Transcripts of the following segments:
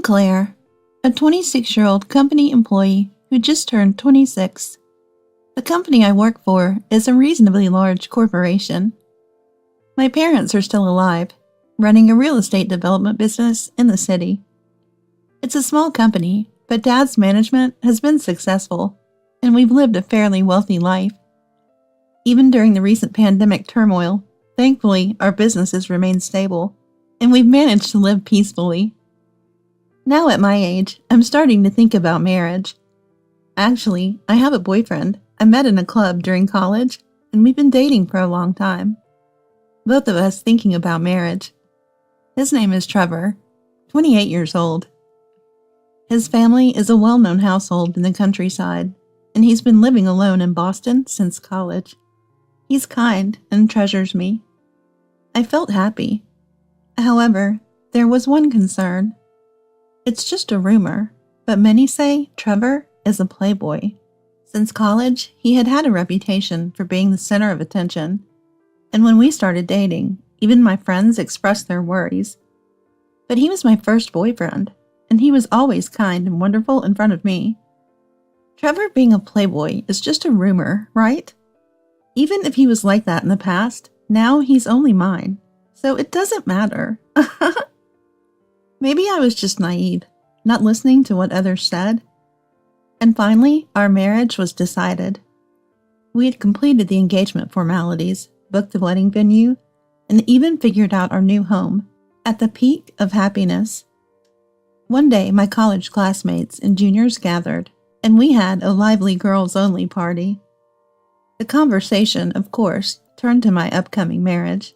I'm Claire, a 26-year-old company employee who just turned 26. The company I work for is a reasonably large corporation. My parents are still alive, running a real estate development business in the city. It's a small company, but Dad's management has been successful, and we've lived a fairly wealthy life. Even during the recent pandemic turmoil, thankfully our business has remained stable, and we've managed to live peacefully. Now at my age, I'm starting to think about marriage. Actually, I have a boyfriend I met in a club during college, and we've been dating for a long time. Both of us thinking about marriage. His name is Trevor, 28 years old. His family is a well-known household in the countryside, and he's been living alone in Boston since college. He's kind and treasures me. I felt happy. However, there was one concern. It's just a rumor, but many say Trevor is a playboy. Since college, he had had a reputation for being the center of attention, and when we started dating, even my friends expressed their worries. But he was my first boyfriend, and he was always kind and wonderful in front of me. Trevor being a playboy is just a rumor, right? Even if he was like that in the past, now he's only mine, so it doesn't matter. Maybe I was just naive, not listening to what others said. And finally, our marriage was decided. We had completed the engagement formalities, booked the wedding venue, and even figured out our new home, at the peak of happiness. One day, my college classmates and juniors gathered, and we had a lively girls-only party. The conversation, of course, turned to my upcoming marriage.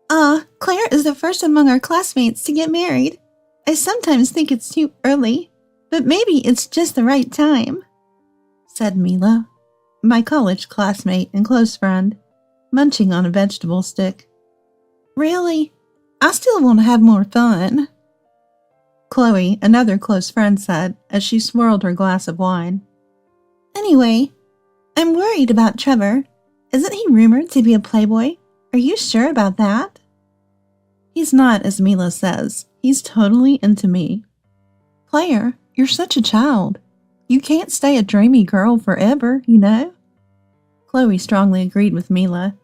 Claire is the first among our classmates to get married. I sometimes think it's too early, but maybe it's just the right time, said Mila, my college classmate and close friend, munching on a vegetable stick. Really? I still want to have more fun, Chloe, another close friend, said as she swirled her glass of wine. Anyway, I'm worried about Trevor. Isn't he rumored to be a playboy? Are you sure about that? He's not, as Mila says. He's totally into me. Claire, you're such a child. You can't stay a dreamy girl forever, you know? Chloe strongly agreed with Mila.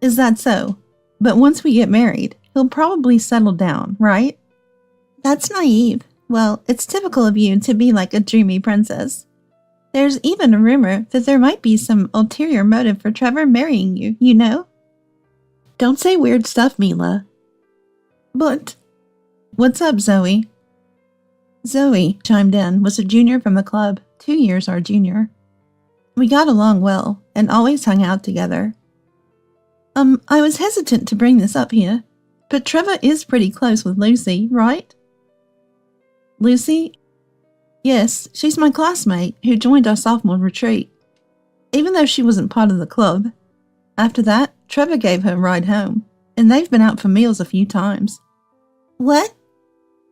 Is that so? But once we get married, he'll probably settle down, right? That's naive. Well, it's typical of you to be like a dreamy princess. There's even a rumor that there might be some ulterior motive for Trevor marrying you, you know? Don't say weird stuff, Mila. But... What's up, Zoe? Zoe chimed in, was a junior from the club, 2 years our junior. We got along well and always hung out together. I was hesitant to bring this up here, but Trevor is pretty close with Lucy, right? Lucy? Yes, she's my classmate who joined our sophomore retreat, even though she wasn't part of the club. After that, Trevor gave her a ride home, and they've been out for meals a few times. What?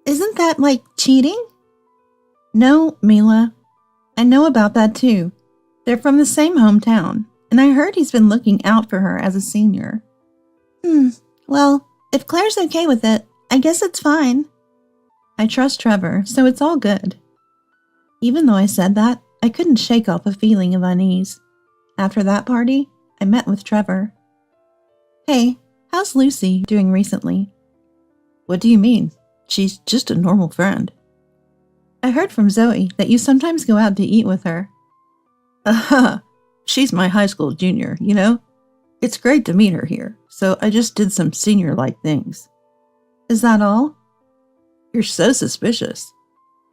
Isn't that like cheating? No, Mila. I know about that too. They're from the same hometown, and I heard he's been looking out for her as a senior. Well, if Claire's okay with it, I guess it's fine. I trust Trevor, so it's all good. Even though I said that, I couldn't shake off a feeling of unease. After that party, I met with Trevor. Hey, how's Lucy doing recently? What do you mean? She's just a normal friend. I heard from Zoe that you sometimes go out to eat with her. She's my high school junior, you know? It's great to meet her here, so I just did some senior-like things. Is that all? You're so suspicious.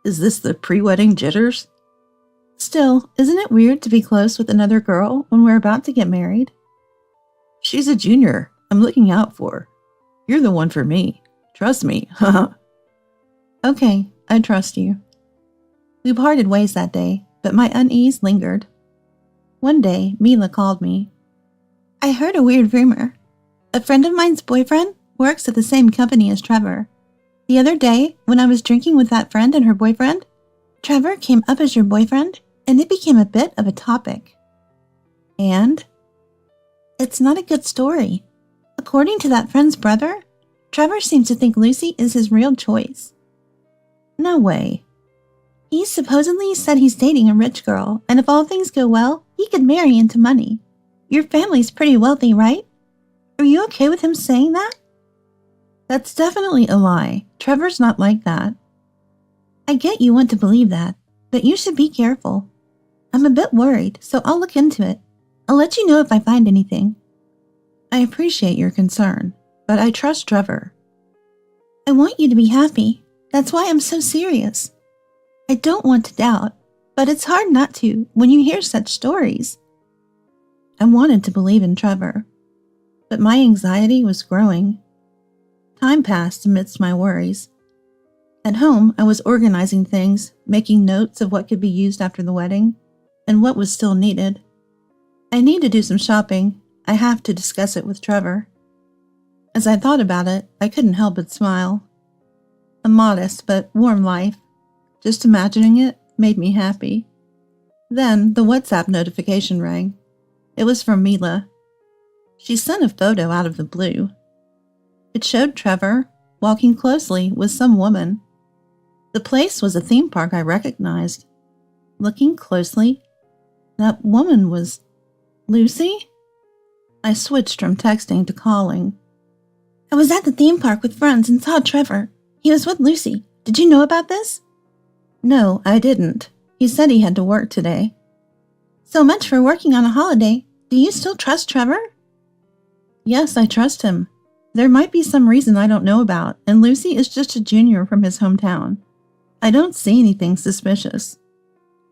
Is this the pre-wedding jitters? Still, isn't it weird to be close with another girl when we're about to get married? She's a junior. I'm looking out for her. You're the one for me. Trust me, haha. Okay, I trust you. We parted ways that day, but my unease lingered. One day, Mila called me. I heard a weird rumor. A friend of mine's boyfriend works at the same company as Trevor. The other day, when I was drinking with that friend and her boyfriend, Trevor came up as your boyfriend, and it became a bit of a topic. And? It's not a good story. According to that friend's brother, Trevor seems to think Lucy is his real choice. No way. He supposedly said he's dating a rich girl, and if all things go well, he could marry into money. Your family's pretty wealthy, right? Are you okay with him saying that? That's definitely a lie. Trevor's not like that. I get you want to believe that, but you should be careful. I'm a bit worried, so I'll look into it. I'll let you know if I find anything. I appreciate your concern, but I trust Trevor. I want you to be happy. That's why I'm so serious. I don't want to doubt, but it's hard not to when you hear such stories. I wanted to believe in Trevor, but my anxiety was growing. Time passed amidst my worries. At home, I was organizing things, making notes of what could be used after the wedding, and what was still needed. I need to do some shopping. I have to discuss it with Trevor. As I thought about it, I couldn't help but smile. A modest but warm life. Just imagining it made me happy. Then the WhatsApp notification rang. It was from Mila. She sent a photo out of the blue. It showed Trevor walking closely with some woman. The place was a theme park I recognized. Looking closely, that woman was Lucy? I switched from texting to calling. I was at the theme park with friends and saw Trevor. He was with Lucy. Did you know about this? No, I didn't. He said he had to work today. So much for working on a holiday. Do you still trust Trevor? Yes, I trust him. There might be some reason I don't know about, and Lucy is just a junior from his hometown. I don't see anything suspicious.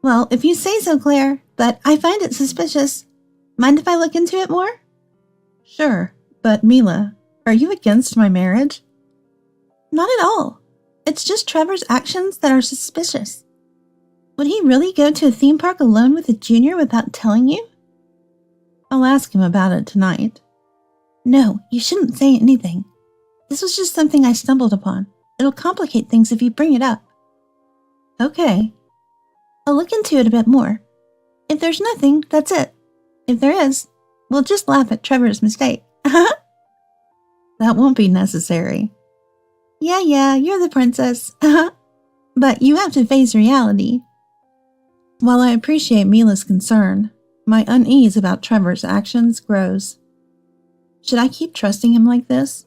Well, if you say so, Claire, but I find it suspicious. Mind if I look into it more? Sure, but Mila, are you against my marriage? Not at all. It's just Trevor's actions that are suspicious. Would he really go to a theme park alone with a junior without telling you? I'll ask him about it tonight. No, you shouldn't say anything. This was just something I stumbled upon. It'll complicate things if you bring it up. Okay. I'll look into it a bit more. If there's nothing, that's it. If there is, we'll just laugh at Trevor's mistake. That won't be necessary. Yeah, you're the princess. But you have to face reality. While I appreciate Mila's concern, my unease about Trevor's actions grows. Should I keep trusting him like this?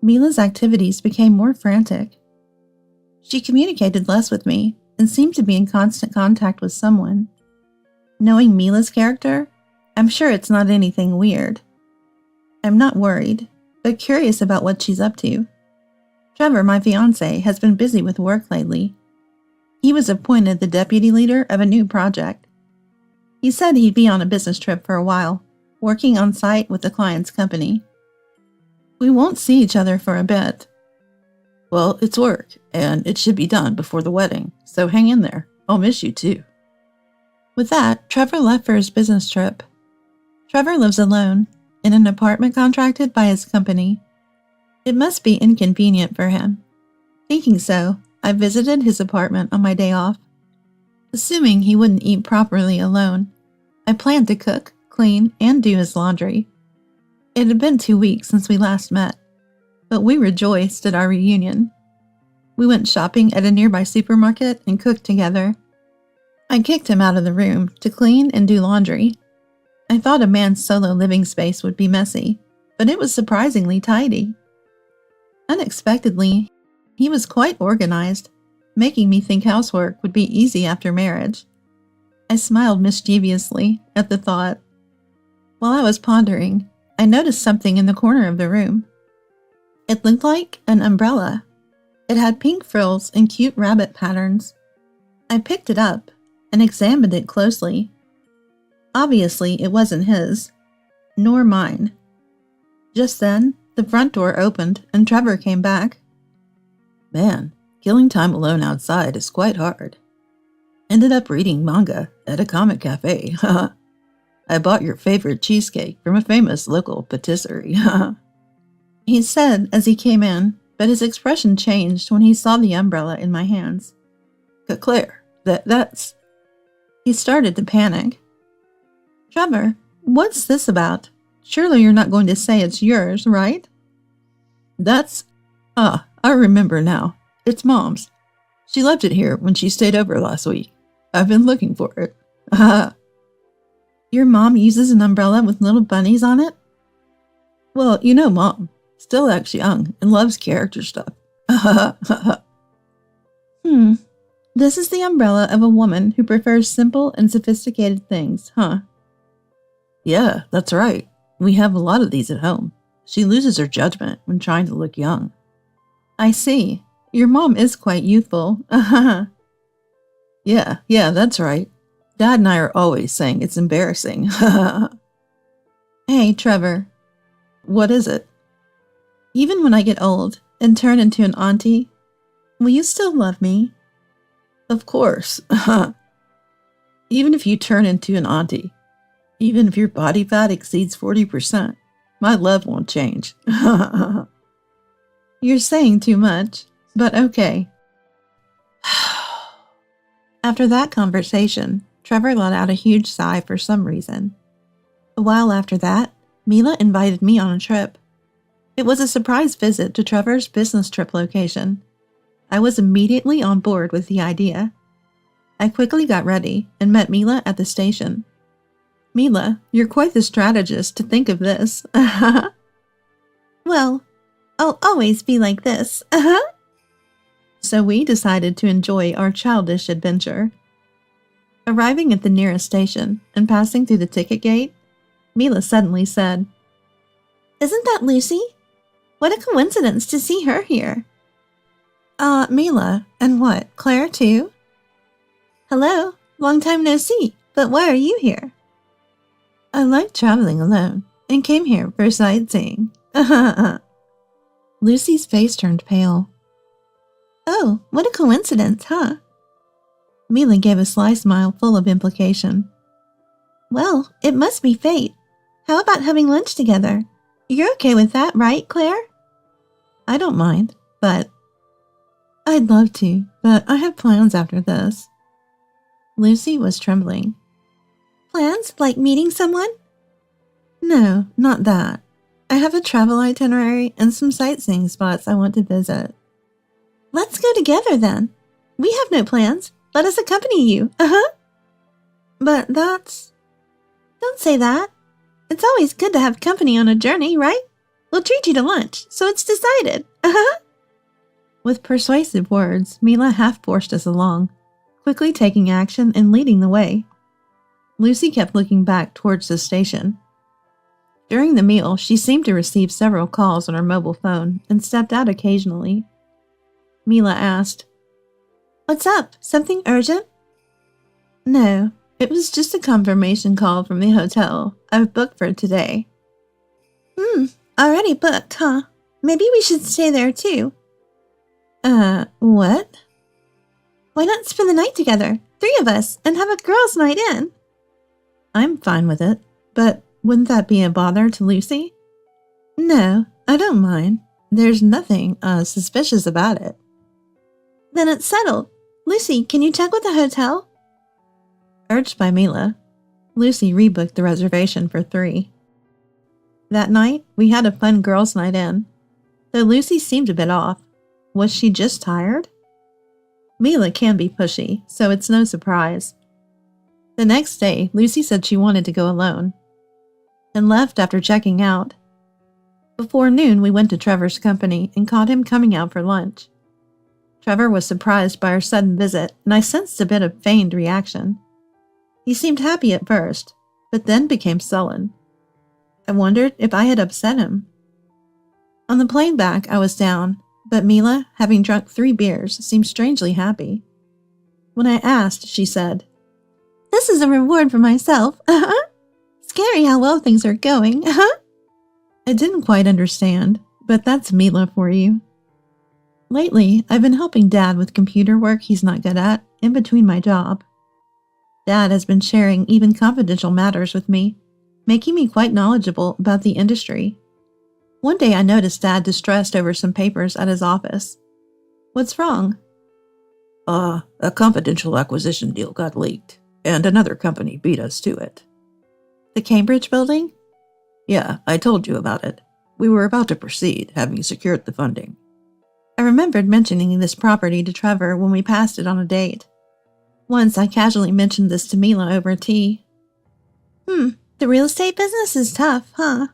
Mila's activities became more frantic. She communicated less with me and seemed to be in constant contact with someone. Knowing Mila's character, I'm sure it's not anything weird. I'm not worried, but curious about what she's up to. Trevor, my fiancé, has been busy with work lately. He was appointed the deputy leader of a new project. He said he'd be on a business trip for a while, working on site with the client's company. We won't see each other for a bit. Well, it's work, and it should be done before the wedding, so hang in there. I'll miss you too. With that, Trevor left for his business trip. Trevor lives alone, in an apartment contracted by his company. It must be inconvenient for him. Thinking so, I visited his apartment on my day off. Assuming he wouldn't eat properly alone, I planned to cook, clean, and do his laundry. It had been 2 weeks since we last met, but we rejoiced at our reunion. We went shopping at a nearby supermarket and cooked together. I kicked him out of the room to clean and do laundry. I thought a man's solo living space would be messy, but it was surprisingly tidy. Unexpectedly, he was quite organized, making me think housework would be easy after marriage. I smiled mischievously at the thought. While I was pondering, I noticed something in the corner of the room. It looked like an umbrella. It had pink frills and cute rabbit patterns. I picked it up and examined it closely. Obviously, it wasn't his, nor mine. Just then, the front door opened and Trevor came back. Man, killing time alone outside is quite hard. Ended up reading manga at a comic cafe. I bought your favorite cheesecake from a famous local patisserie. He said as he came in, but his expression changed when he saw the umbrella in my hands. Claire, that's... He started to panic. Trevor, what's this about? Surely you're not going to say it's yours, right? I remember now. It's Mom's. She left it here when she stayed over last week. I've been looking for it. Haha. Your mom uses an umbrella with little bunnies on it? Well, you know Mom. Still acts young and loves character stuff. This is the umbrella of a woman who prefers simple and sophisticated things, huh? Yeah, that's right. We have a lot of these at home. She loses her judgment when trying to look young. I see. Your mom is quite youthful. Yeah, that's right. Dad and I are always saying it's embarrassing. Hey, Trevor. What is it? Even when I get old and turn into an auntie, will you still love me? Of course. Even if you turn into an auntie, even if your body fat exceeds 40%, my love won't change. You're saying too much, but okay. After that conversation, Trevor let out a huge sigh for some reason. A while after that, Mila invited me on a trip. It was a surprise visit to Trevor's business trip location. I was immediately on board with the idea. I quickly got ready and met Mila at the station. Mila, you're quite the strategist to think of this. Well, I'll always be like this. So we decided to enjoy our childish adventure. Arriving at the nearest station and passing through the ticket gate, Mila suddenly said, "Isn't that Lucy? What a coincidence to see her here." Mila, and what, Claire too? Hello, long time no see, but why are you here? I like traveling alone and came here for sightseeing. Lucy's face turned pale. Oh, what a coincidence, huh? Mila gave a sly smile full of implication. Well, it must be fate. How about having lunch together? You're okay with that, right, Claire? I don't mind, but... I'd love to, but I have plans after this. Lucy was trembling. Plans? Like meeting someone? No, not that. I have a travel itinerary and some sightseeing spots I want to visit. Let's go together then. We have no plans. Let us accompany you. But that's... Don't say that. It's always good to have company on a journey, right? We'll treat you to lunch, so it's decided. With persuasive words, Mila half forced us along, quickly taking action and leading the way. Lucy kept looking back towards the station. During the meal, she seemed to receive several calls on her mobile phone and stepped out occasionally. Mila asked, What's up? Something urgent? No, it was just a confirmation call from the hotel I've booked for today. Already booked, huh? Maybe we should stay there too. What? Why not spend the night together, 3 of us, and have a girls' night in? I'm fine with it, but wouldn't that be a bother to Lucy? No, I don't mind. There's nothing, suspicious about it. Then it's settled. Lucy, can you check with the hotel? Urged by Mila, Lucy rebooked the reservation for 3. That night, we had a fun girls' night in. Though Lucy seemed a bit off. Was she just tired? Mila can be pushy, so it's no surprise. The next day, Lucy said she wanted to go alone, and left after checking out. Before noon, we went to Trevor's company and caught him coming out for lunch. Trevor was surprised by our sudden visit, and I sensed a bit of feigned reaction. He seemed happy at first, but then became sullen. I wondered if I had upset him. On the plane back, I was down, but Mila, having drunk 3 beers, seemed strangely happy. When I asked, she said, This is a reward for myself. Scary how well things are going. I didn't quite understand, but that's Mila for you. Lately, I've been helping Dad with computer work he's not good at, in between my job. Dad has been sharing even confidential matters with me, making me quite knowledgeable about the industry. One day I noticed Dad distressed over some papers at his office. What's wrong? A confidential acquisition deal got leaked, and another company beat us to it. The Cambridge building? Yeah, I told you about it. We were about to proceed, having secured the funding. I remembered mentioning this property to Trevor when we passed it on a date. Once I casually mentioned this to Mila over tea. The real estate business is tough, huh?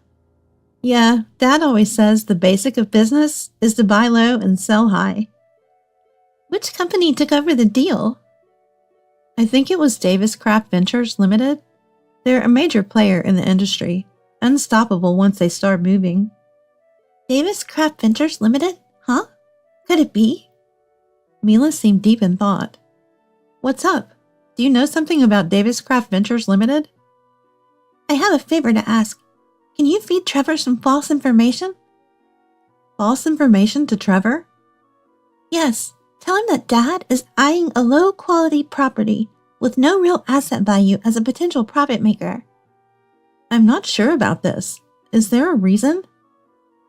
Yeah, Dad always says the basic of business is to buy low and sell high. Which company took over the deal? I think it was Davis Craft Ventures Limited. They're a major player in the industry, unstoppable once they start moving. Davis Craft Ventures Limited? Huh? Could it be? Mila seemed deep in thought. What's up? Do you know something about Davis Craft Ventures Limited? I have a favor to ask. Can you feed Trevor some false information? False information to Trevor? Yes. Tell him that Dad is eyeing a low-quality property with no real asset value as a potential profit maker. I'm not sure about this. Is there a reason?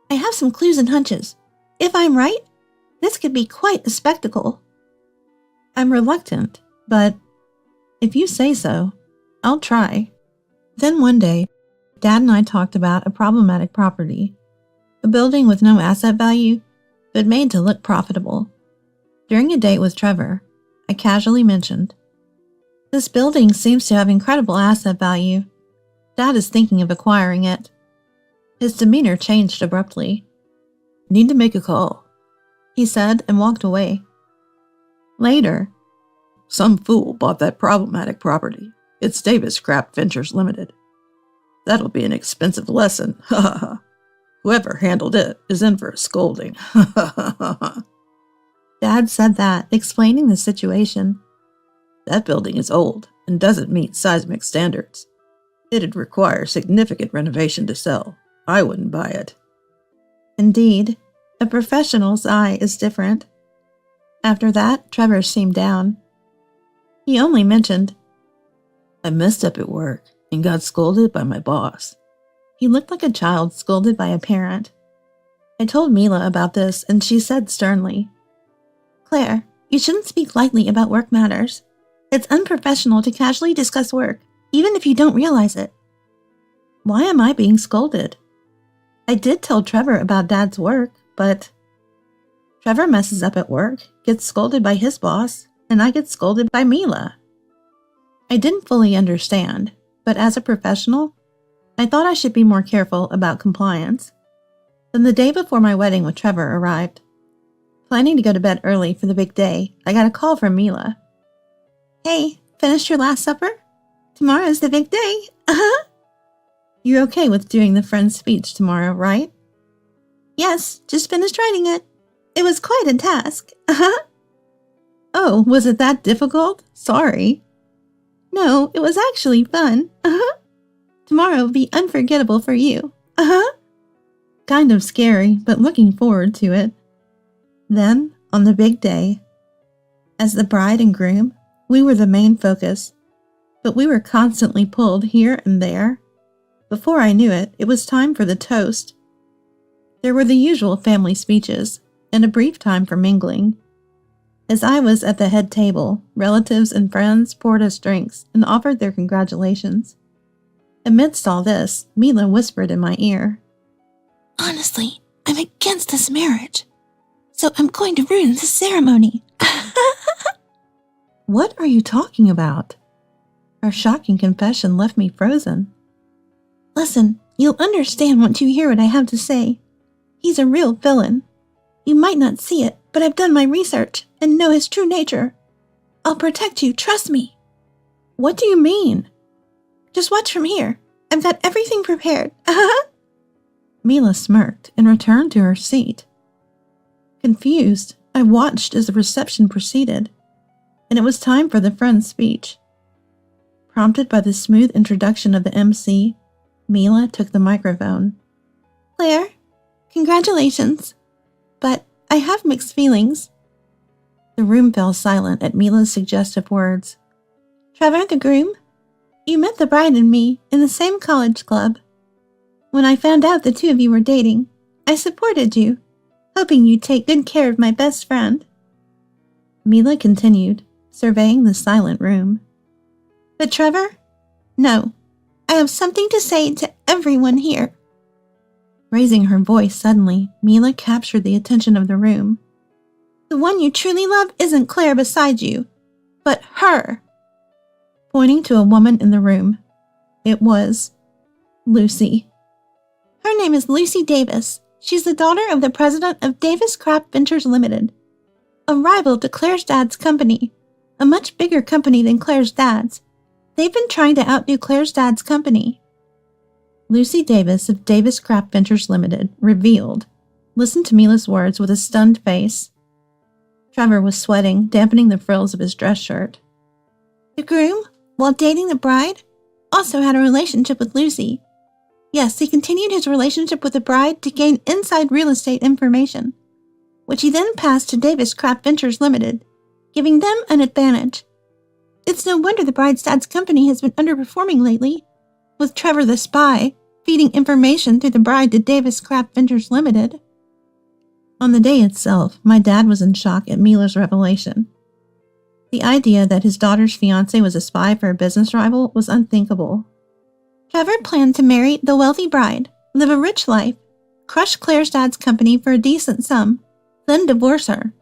I have some clues and hunches. If I'm right, this could be quite a spectacle. I'm reluctant, but if you say so, I'll try. Then one day, Dad and I talked about a problematic property, a building with no asset value, but made to look profitable. During a date with Trevor, I casually mentioned, this building seems to have incredible asset value. Dad is thinking of acquiring it. His demeanor changed abruptly. Need to make a call, he said and walked away. Later, some fool bought that problematic property. It's Davis Craft Ventures Limited. That'll be an expensive lesson. Ha ha ha. Whoever handled it is in for a scolding. Ha ha ha ha. Dad said that, explaining the situation. That building is old and doesn't meet seismic standards. It'd require significant renovation to sell. I wouldn't buy it. Indeed, a professional's eye is different. After that, Trevor seemed down. He only mentioned, I messed up at work and got scolded by my boss. He looked like a child scolded by a parent. I told Mila about this and she said sternly, Claire, you shouldn't speak lightly about work matters. It's unprofessional to casually discuss work, even if you don't realize it. Why am I being scolded? I did tell Trevor about Dad's work, but Trevor messes up at work, gets scolded by his boss, and I get scolded by Mila. I didn't fully understand, but as a professional, I thought I should be more careful about compliance. Then the day before my wedding with Trevor arrived. Planning to go to bed early for the big day, I got a call from Mila. Hey, finished your last supper? Tomorrow's the big day. You're okay with doing the friend's speech tomorrow, right? Yes, just finished writing it. It was quite a task. Oh, was it that difficult? Sorry. No, it was actually fun. Tomorrow will be unforgettable for you. Kind of scary, but looking forward to it. Then, on the big day, as the bride and groom, we were the main focus, but we were constantly pulled here and there. Before I knew it, it was time for the toast. There were the usual family speeches, and a brief time for mingling. As I was at the head table, relatives and friends poured us drinks and offered their congratulations. Amidst all this, Mila whispered in my ear, Honestly, I'm against this marriage, so I'm going to ruin the ceremony. What are you talking about? Her shocking confession left me frozen. Listen, you'll understand once you hear what I have to say. He's a real villain. You might not see it, but I've done my research and know his true nature. I'll protect you, trust me. What do you mean? Just watch from here. I've got everything prepared. Mila smirked and returned to her seat. Confused, I watched as the reception proceeded, and it was time for the friend's speech. Prompted by the smooth introduction of the MC, Mila took the microphone. Claire, congratulations, but I have mixed feelings. The room fell silent at Mila's suggestive words. Trevor, the groom, you met the bride and me in the same college club. When I found out the two of you were dating, I supported you, hoping you'd take good care of my best friend. Mila continued, surveying the silent room. But Trevor? No, I have something to say to everyone here. Raising her voice suddenly, Mila captured the attention of the room. The one you truly love isn't Claire beside you, but her. Pointing to a woman in the room. It was Lucy. Her name is Lucy Davis. She's the daughter of the president of Davis Craft Ventures Limited, a rival to Claire's dad's company, a much bigger company than Claire's dad's. They've been trying to outdo Claire's dad's company. Lucy Davis of Davis Craft Ventures Limited revealed. Listened to Mila's words with a stunned face. Trevor was sweating, dampening the frills of his dress shirt. The groom, while dating the bride, also had a relationship with Lucy. Yes, he continued his relationship with the bride to gain inside real estate information, which he then passed to Davis Craft Ventures Limited, giving them an advantage. It's no wonder the bride's dad's company has been underperforming lately, with Trevor the spy feeding information through the bride to Davis Craft Ventures Limited. On the day itself, my dad was in shock at Mila's revelation. The idea that his daughter's fiancé was a spy for a business rival was unthinkable. Trevor planned to marry the wealthy bride, live a rich life, crush Claire's dad's company for a decent sum, then divorce her.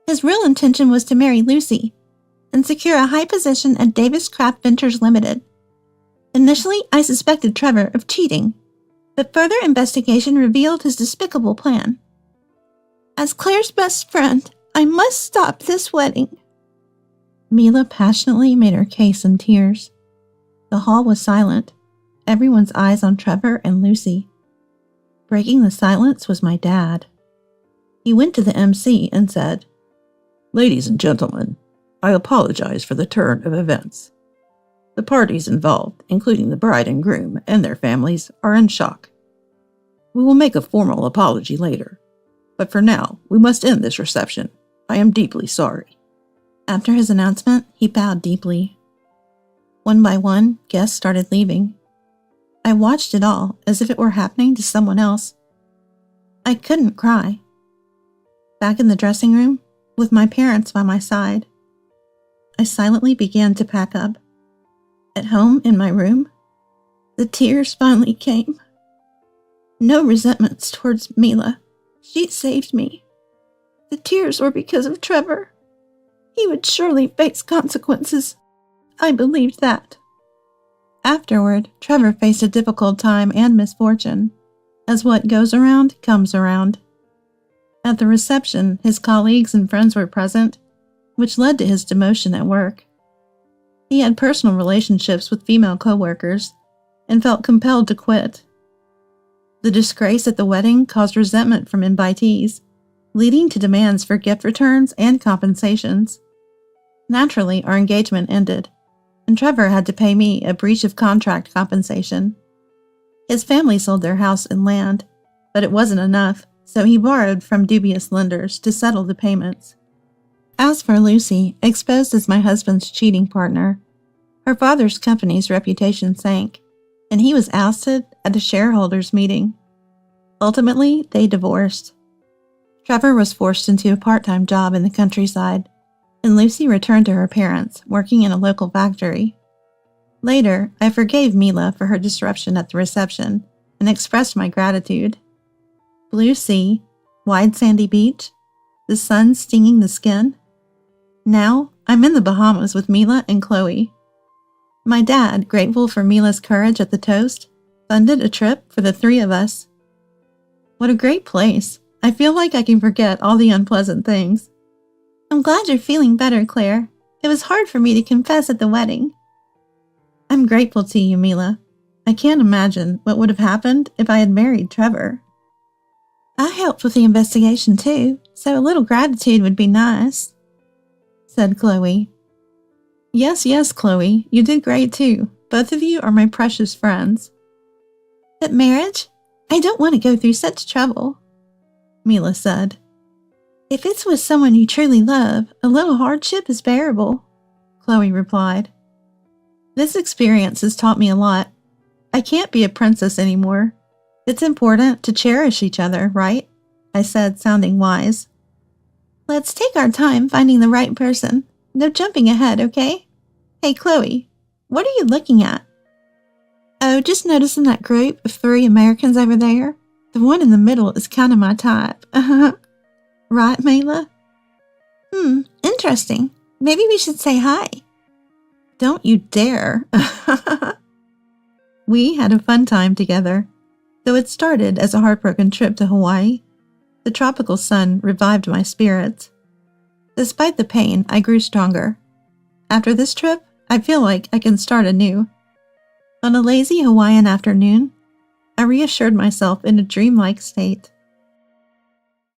His real intention was to marry Lucy and secure a high position at Davis Craft Ventures Limited. Initially, I suspected Trevor of cheating, but further investigation revealed his despicable plan. As Claire's best friend, I must stop this wedding. Mila passionately made her case in tears. The hall was silent, everyone's eyes on Trevor and Lucy. Breaking the silence was my dad. He went to the MC and said, "Ladies and gentlemen, I apologize for the turn of events. The parties involved, including the bride and groom and their families, are in shock. We will make a formal apology later, but for now, we must end this reception. I am deeply sorry." After his announcement, he bowed deeply. One by one, guests started leaving. I watched it all as if it were happening to someone else. I couldn't cry. Back in the dressing room, with my parents by my side, I silently began to pack up. At home in my room, the tears finally came. No resentments towards Mila. She saved me. The tears were because of Trevor. He would surely face consequences. I believed that. Afterward, Trevor faced a difficult time and misfortune, as what goes around comes around. At the reception, his colleagues and friends were present, which led to his demotion at work. He had personal relationships with female co-workers and felt compelled to quit. The disgrace at the wedding caused resentment from invitees, leading to demands for gift returns and compensations. Naturally, our engagement ended, and Trevor had to pay me a breach of contract compensation. His family sold their house and land, but it wasn't enough, so he borrowed from dubious lenders to settle the payments. As for Lucy, exposed as my husband's cheating partner, her father's company's reputation sank, and he was ousted at a shareholders' meeting. Ultimately, they divorced. Trevor was forced into a part-time job in the countryside, and Lucy returned to her parents, working in a local factory. Later, I forgave Mila for her disruption at the reception and expressed my gratitude. Blue sea, wide sandy beach, the sun stinging the skin. Now, I'm in the Bahamas with Mila and Chloe. My dad, grateful for Mila's courage at the toast, funded a trip for the three of us. What a great place. I feel like I can forget all the unpleasant things. I'm glad you're feeling better, Claire. It was hard for me to confess at the wedding. I'm grateful to you, Mila. I can't imagine what would have happened if I had married Trevor. I helped with the investigation too, so a little gratitude would be nice, said Chloe. Yes, Chloe, you did great too. Both of you are my precious friends. But marriage? I don't want to go through such trouble, Mila said. If it's with someone you truly love, a little hardship is bearable, Chloe replied. This experience has taught me a lot. I can't be a princess anymore. It's important to cherish each other, right? I said, sounding wise. Let's take our time finding the right person. No jumping ahead, okay? Hey, Chloe, what are you looking at? Oh, just noticing that group of 3 Americans over there. The one in the middle is kind of my type. Right, Mila? Interesting. Maybe we should say hi. Don't you dare. We had a fun time together. Though it started as a heartbroken trip to Hawaii, the tropical sun revived my spirits. Despite the pain, I grew stronger. After this trip, I feel like I can start anew. On a lazy Hawaiian afternoon, I reassured myself in a dreamlike state.